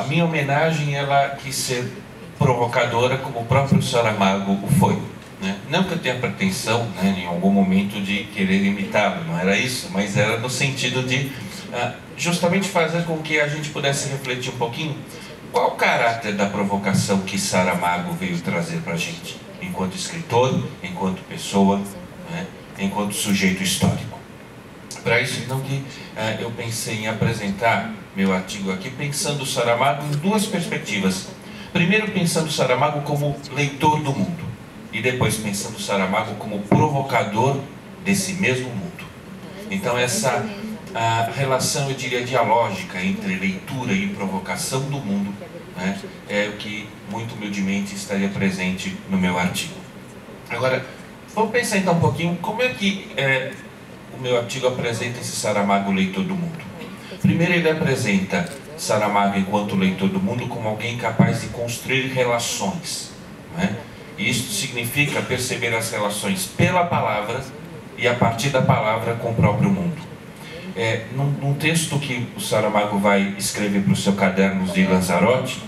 minha homenagem, ela quis ser provocadora, como o próprio Saramago o foi, né? Não que eu tenha pretensão, né, em algum momento de querer imitá-lo, não era isso, mas era no sentido de justamente fazer com que a gente pudesse refletir um pouquinho qual o caráter da provocação que Saramago veio trazer para a gente, enquanto escritor, enquanto pessoa, né, enquanto sujeito histórico. Para isso, então, que eu pensei em apresentar meu artigo aqui, pensando Saramago em duas perspectivas. Primeiro, pensando Saramago como leitor do mundo, e depois pensando Saramago como provocador desse mesmo mundo. Então, essa relação, eu diria, dialógica entre leitura e provocação do mundo, né, é o que, muito humildemente, estaria presente no meu artigo. Agora, vamos pensar então um pouquinho como é que o meu artigo apresenta esse Saramago leitor do mundo. Primeiro, ele apresenta Saramago enquanto leitor do mundo como alguém capaz de construir relações, né? E isso significa perceber as relações pela palavra e a partir da palavra com o próprio mundo. Num texto que o Saramago vai escrever para o seu caderno de Lanzarote,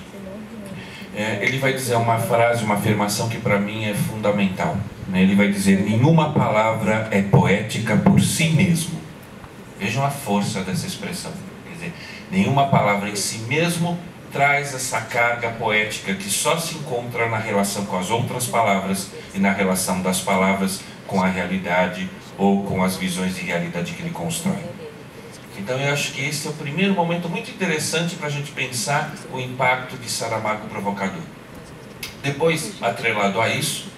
ele vai dizer uma frase, uma afirmação que para mim é fundamental. Ele vai dizer: nenhuma palavra é poética por si mesmo. Vejam a força dessa expressão. Quer dizer, nenhuma palavra em si mesmo traz essa carga poética que só se encontra na relação com as outras palavras e na relação das palavras com a realidade ou com as visões de realidade que ele constrói. Então eu acho que esse é o primeiro momento muito interessante para a gente pensar o impacto de Saramago provocador. Depois, atrelado a isso,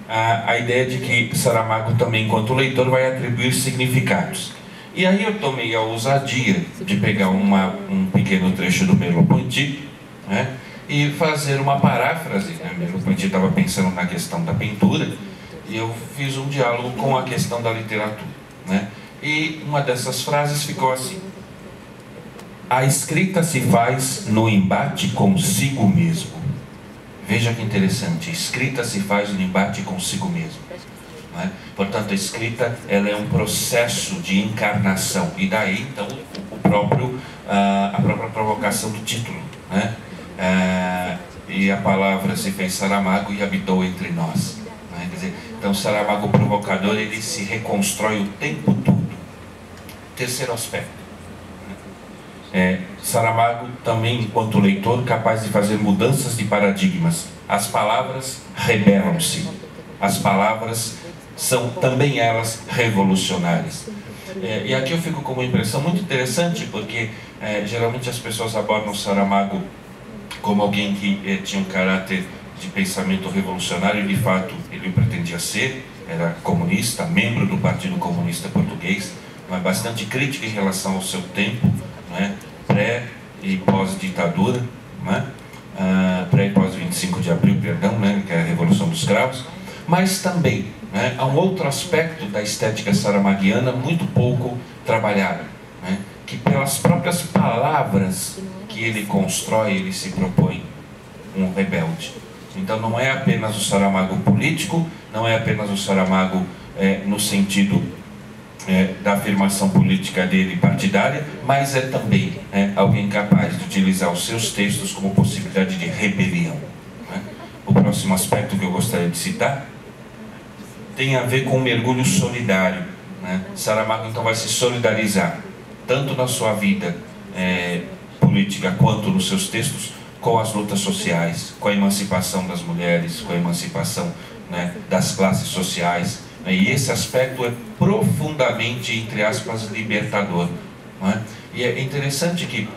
a ideia de que Saramago também, enquanto leitor, vai atribuir significados. E aí eu tomei a ousadia de pegar um pequeno trecho do Merleau-Ponty, né, e fazer uma paráfrase. Merleau-Ponty estava pensando na questão da pintura, e eu fiz um diálogo com a questão da literatura, né? E uma dessas frases ficou assim: a escrita se faz no embate consigo mesmo. Veja que interessante, a escrita se faz no embate consigo mesmo, né? Portanto, a escrita, ela é um processo de encarnação, e daí então a própria provocação do título, né? E a palavra se fez Saramago e habitou entre nós, né? Quer dizer, então Saramago provocador, ele se reconstrói o tempo todo. Terceiro aspecto, Saramago também, enquanto leitor, capaz de fazer mudanças de paradigmas. As palavras rebelam-se, as palavras são também elas revolucionárias. E aqui eu fico com uma impressão muito interessante, porque geralmente as pessoas abordam Saramago como alguém que tinha um caráter de pensamento revolucionário, e de fato ele pretendia ser, era comunista, membro do Partido Comunista Português, mas bastante crítico em relação ao seu tempo, né, pré e pós-ditadura, né, pré e pós-25 de abril, perdão, né, que é a Revolução dos Cravos, mas também, né, há um outro aspecto da estética saramaguiana muito pouco trabalhado, né, que pelas próprias palavras que ele constrói, ele se propõe um rebelde. Então não é apenas o Saramago político, não é apenas o Saramago no sentido da afirmação política dele partidária, mas é também alguém capaz de utilizar os seus textos como possibilidade de rebelião, né? O próximo aspecto que eu gostaria de citar tem a ver com o mergulho solidário, né? Saramago então vai se solidarizar tanto na sua vida política quanto nos seus textos com as lutas sociais, com a emancipação das mulheres, com a emancipação, né, das classes sociais. E esse aspecto é profundamente, entre aspas, libertador, né? E é interessante que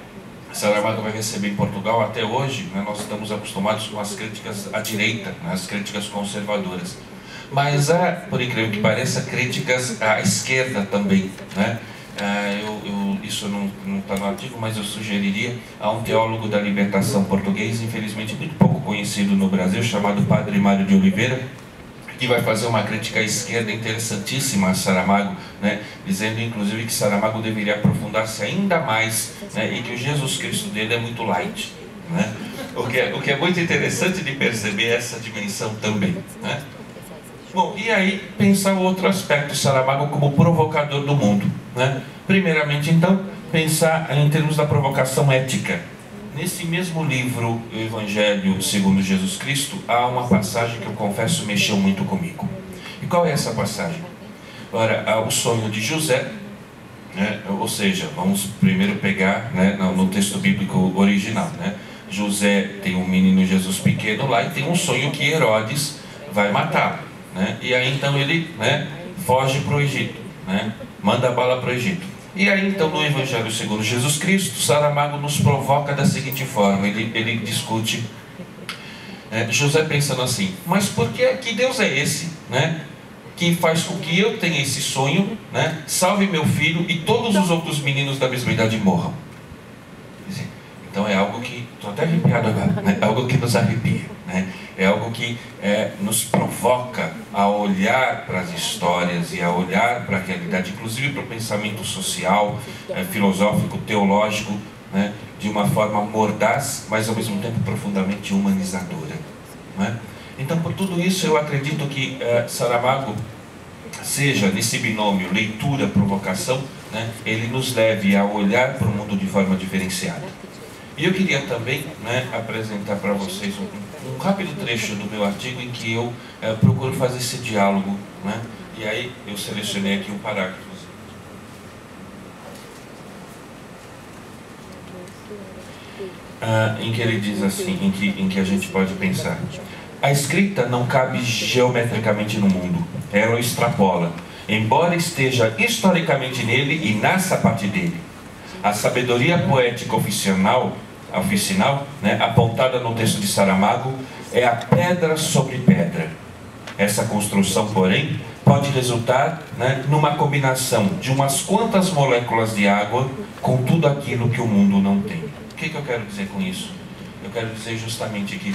Saramago vai receber em Portugal, até hoje, né, nós estamos acostumados com as críticas à direita, né, as críticas conservadoras. Mas há, por incrível que pareça, críticas à esquerda também, né? Isso não está no artigo, mas eu sugeriria a um teólogo da libertação português, infelizmente muito pouco conhecido no Brasil, chamado Padre Mário de Oliveira, que vai fazer uma crítica à esquerda interessantíssima a Saramago, né, dizendo inclusive que Saramago deveria aprofundar-se ainda mais, né, e que o Jesus Cristo dele é muito light, né? O que é muito interessante de perceber essa dimensão também, né? Bom, e aí pensar o outro aspecto, Saramago como provocador do mundo, né? Primeiramente então, pensar em termos da provocação ética. nesse mesmo livro, o Evangelho segundo Jesus Cristo, há uma passagem que eu confesso mexeu muito comigo. E qual é essa passagem? Ora, há o sonho de José, né? Ou seja, vamos primeiro pegar, né, no texto bíblico original, né? José tem um menino Jesus pequeno lá e tem um sonho que Herodes vai matar, né? E aí então ele, né, foge para o Egito, né? Manda a bala para o Egito. E aí então no Evangelho segundo Jesus Cristo, Saramago nos provoca da seguinte forma, ele discute, José pensando assim, mas por que Deus é esse, né, que faz com que eu tenha esse sonho, né, salve meu filho e todos os outros meninos da mesma idade morram? Então é algo que, estou até arrepiado agora, né? É algo que nos arrepia, né? É algo que nos provoca a olhar para as histórias e a olhar para a realidade, inclusive para o pensamento social, filosófico, teológico, né? De uma forma mordaz, mas ao mesmo tempo profundamente humanizadora, né? Então, por tudo isso, eu acredito que Saramago, seja nesse binômio leitura-provocação, né, ele nos leve a olhar para o mundo de forma diferenciada. E eu queria também, né, apresentar para vocês um rápido trecho do meu artigo em que eu procuro fazer esse diálogo, né? E aí eu selecionei aqui um parágrafo em que ele diz assim, em que a gente pode pensar: a escrita não cabe geometricamente no mundo, ela o extrapola, embora esteja historicamente nele e nasça a partir dele. A sabedoria poética oficinal, né, apontada no texto de Saramago, é a pedra sobre pedra. Essa construção, porém, pode resultar, né, numa combinação de umas quantas moléculas de água com tudo aquilo que o mundo não tem. O que eu quero dizer com isso? Eu quero dizer justamente que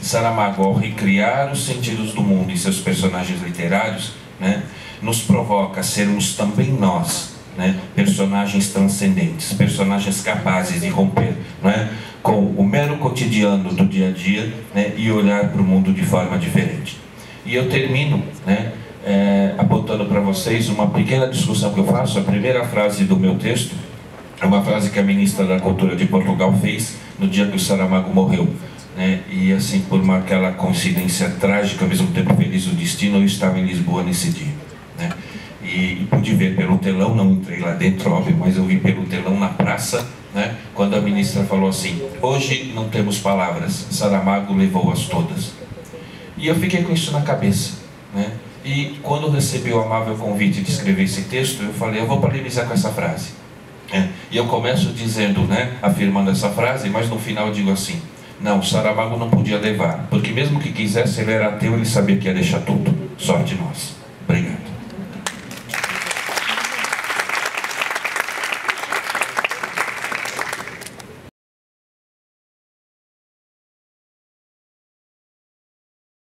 Saramago, ao recriar os sentidos do mundo em seus personagens literários, né, nos provoca a sermos também nós, né, personagens transcendentes, personagens capazes de romper, né, com o mero cotidiano do dia a dia, né, e olhar para o mundo de forma diferente. E eu termino, né, apontando para vocês uma pequena discussão que eu faço. A primeira frase do meu texto é uma frase que a ministra da Cultura de Portugal fez no dia que o Saramago morreu, né, e assim, por aquela coincidência trágica, ao mesmo tempo feliz do destino, eu estava em Lisboa nesse dia, né? E pude ver pelo telão, não entrei lá dentro, óbvio, mas eu vi pelo telão na praça, né, quando a ministra falou assim: hoje não temos palavras, Saramago levou-as todas. E eu fiquei com isso na cabeça, né? E quando recebi o amável convite de escrever esse texto, eu falei, eu vou polemizar com essa frase. E eu começo dizendo, né, afirmando essa frase, mas no final eu digo assim: não, Saramago não podia levar, porque mesmo que quisesse, ele era ateu, ele sabia que ia deixar tudo, sorte nós.